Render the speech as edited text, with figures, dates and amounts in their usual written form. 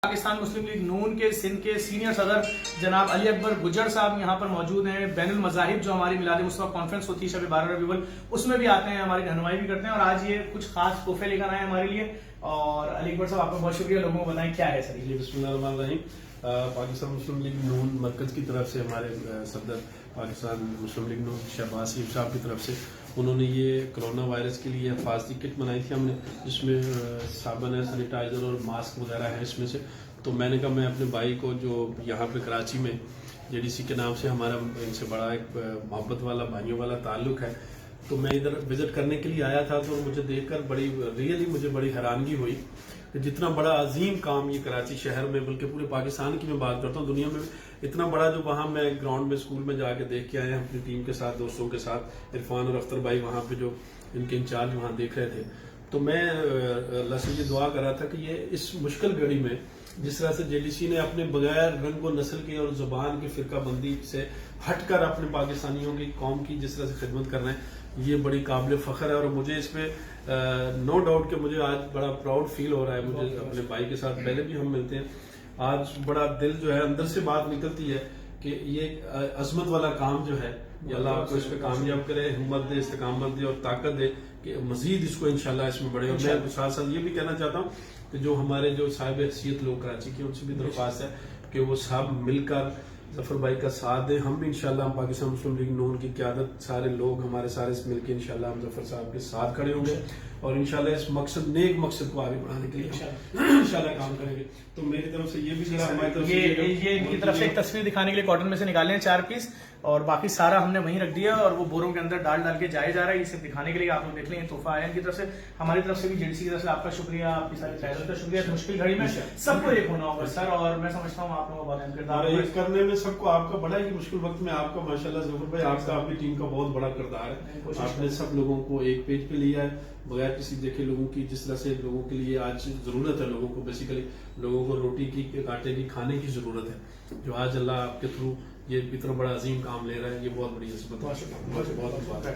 پاکستان مسلم league نون کے سندھ کے senior صدر جناب علی اکبر گجر صاحب یہاں پر موجود ہیں. بین المذاہب جو ہماری میلاد مصطفیٰ کانفرنس ہوتی ہے شب 12 ربیع الاول، اس میں بھی آتے ہیں، ہماری رہنمائی بھی کرتے ہیں، اور آج یہ کچھ خاص تحفے لے کر آئے ہیں ہمارے لیے. اور علی اکبر صاحب آپ کا بہت شکریہ. لوگوں کو بتائیں کیا ہے سر. جی بسم اللہ الرحمن الرحیم. پاکستان مسلم لیگ نون مرکز کی طرف سے ہمارے صدر پاکستان مسلم لیگ نون شہباز شریف صاحب کی طرف سے انہوں نے یہ کرونا وائرس کے لیے حفاظتی کٹ بنائی تھی ہم نے، جس میں صابن ہے، سینیٹائزر اور ماسک وغیرہ ہے اس میں سے. تو میں نے کہا میں اپنے بھائی کو جو یہاں پہ کراچی میں JDC کے نام سے ہمارا ان سے بڑا ایک محبت والا بھائیوں والا تعلق ہے، تو میں ادھر وزٹ کرنے کے لیے آیا تھا. تو مجھے دیکھ کر مجھے بڑی حیرانگی ہوئی کہ جتنا بڑا عظیم کام یہ کراچی شہر میں، بلکہ پورے پاکستان کی میں بات کرتا ہوں، دنیا میں اتنا بڑا جو وہاں میں گراؤنڈ میں اسکول میں جا کے دیکھ کے آئے ہیں اپنی ٹیم کے ساتھ، دوستوں کے ساتھ. عرفان اور اختر بھائی وہاں پہ جو ان کے انچارج وہاں دیکھ رہے تھے. تو میں اللہ سے یہ دعا کر رہا تھا کہ یہ اس مشکل گھڑی میں جس طرح سے JDC نے اپنے بغیر رنگ و نسل کی اور زبان کی فرقہ بندی سے ہٹ کر اپنے پاکستانیوں کی قوم کی جس طرح سے خدمت کر رہے ہیں، یہ بڑی قابل فخر ہے. اور مجھے اس پہ نو ڈاؤٹ کہ مجھے آج بڑا پراؤڈ فیل ہو رہا ہے. مجھے اپنے بھائی کے ساتھ پہلے بھی ہم ملتے ہیں، آج بڑا دل جو ہے اندر سے بات نکلتی ہے کہ یہ عظمت والا کام جو ہے، یہ اللہ آپ کو اس پہ کامیاب کرے، ہمت دے، استقامت دے اور طاقت دے کہ مزید اس کو انشاءاللہ اس میں بڑھے. اور میں ساتھ ساتھ یہ بھی کہنا چاہتا ہوں کہ جو ہمارے جو صاحب حیثیت لوگ کراچی کے، ان سے بھی درخواست ہے کہ وہ سب مل کر ظفر بھائی کا ساتھ دیں. ہم بھی انشاءاللہ ہم پاکستان مسلم لیگ نون کی قیادت سارے لوگ ہمارے سارے مل کے انشاءاللہ ہم ظفر صاحب کے ساتھ کھڑے ہوں گے اور انشاءاللہ اس مقصد نیک مقصد کو آگے بڑھانے کے لیے انشاءاللہ کام کریں گے. تو میری طرف سے یہ بھی ذرا ہماری طرف سے یہ ان کی طرف سے ایک تصویر دکھانے کے لیے کاٹن میں سے نکالے ہیں 4 پیس، اور باقی سارا ہم نے وہیں رکھ دیا اور وہ بوروں کے اندر ڈال کے جایا جا رہا ہے. یہ صرف دکھانے کے لیے آپ لوگ دیکھ لیں. یہ تحفہ آیا ان کی طرف سے. ہماری طرف سے بھی JDC کی طرف سے آپ کا شکریہ، آپ کی ساری قیادت کا شکریہ. مشکل گھڑی میں سب کو ایک ہونا ہوگا سر، اور میں سمجھتا ہوں آپ لوگوں کا بہت کردار ایک کرنے میں سب کو آپ کا بڑا ہی مشکل وقت میں آپ کا ماشاءاللہ ظفر بھائی آپ کا، آپ کی ٹیم کا بہت بڑا کردار ہے. آپ نے سب لوگوں کو ایک پیج پہ لیا ہے بغیر کسی دیکھے لوگوں کی. جس طرح سے لوگوں کے لیے آج ضرورت ہے، لوگوں کو بیسیکلی لوگوں کو روٹی کی، آٹے کی، کھانے کی ضرورت ہے، جو آج اللہ آپ کے تھرو یہ اتنا بڑا عظیم کام لے رہا ہے، یہ بہت بڑی عظمت ہے. بہت بات ہے.